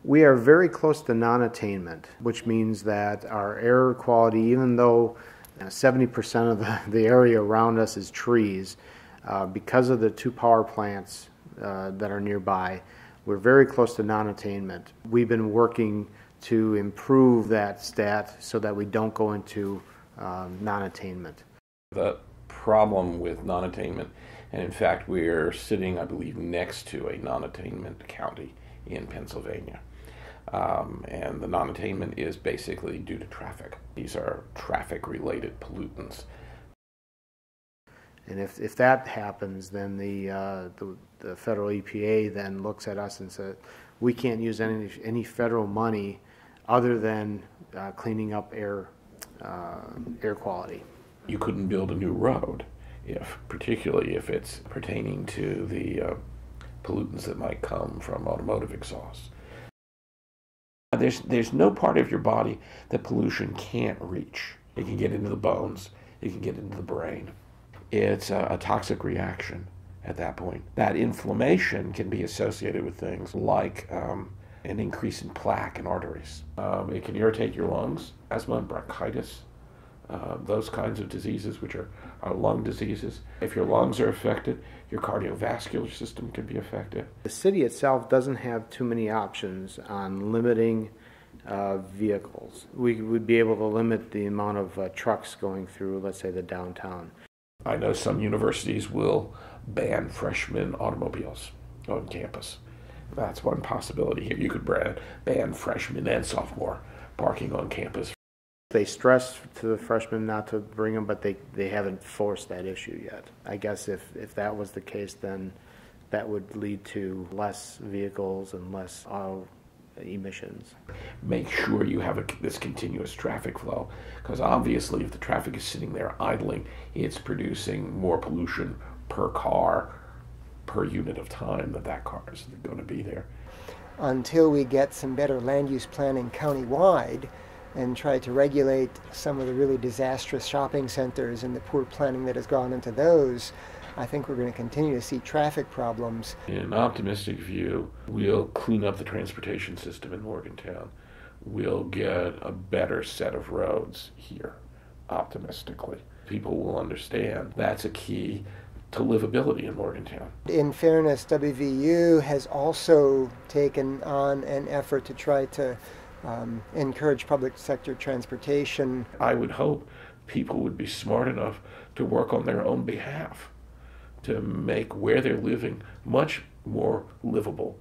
We are very close to non-attainment, which means that our air quality, even though 70% of the area around us is trees, because of the two power plants that are nearby, we're very close to non-attainment. We've been working to improve that stat so that we don't go into non-attainment. The problem with non-attainment, and in fact we're sitting, I believe, next to a non-attainment county in Pennsylvania. And the non-attainment is basically due to traffic. These are traffic-related pollutants. And if that happens, then the federal EPA then looks at us and says, we can't use any federal money other than cleaning up air quality. You couldn't build a new road, particularly if it's pertaining to the pollutants that might come from automotive exhaust. There's no part of your body that pollution can't reach. It can get into the bones, it can get into the brain. It's a toxic reaction at that point. That inflammation can be associated with things like an increase in plaque in arteries. It can irritate your lungs, asthma, bronchitis, those kinds of diseases, which are lung diseases. If your lungs are affected, your cardiovascular system can be affected. The city itself doesn't have too many options on limiting vehicles. We would be able to limit the amount of trucks going through, let's say, the downtown. I know some universities will ban freshman automobiles on campus. That's one possibility here. You could ban freshman and sophomore parking on campus. They stress to the freshmen not to bring them, but they haven't forced that issue yet. I guess if that was the case, then that would lead to less vehicles and less auto emissions. Make sure you have this continuous traffic flow, because obviously if the traffic is sitting there idling, it's producing more pollution per car, per unit of time that car is going to be there. Until we get some better land use planning countywide and try to regulate some of the really disastrous shopping centers and the poor planning that has gone into those, I think we're going to continue to see traffic problems. In an optimistic view, we'll clean up the transportation system in Morgantown. We'll get a better set of roads here, optimistically. People will understand that's a key to livability in Morgantown. In fairness, WVU has also taken on an effort to try to encourage public sector transportation. I would hope people would be smart enough to work on their own behalf to make where they're living much more livable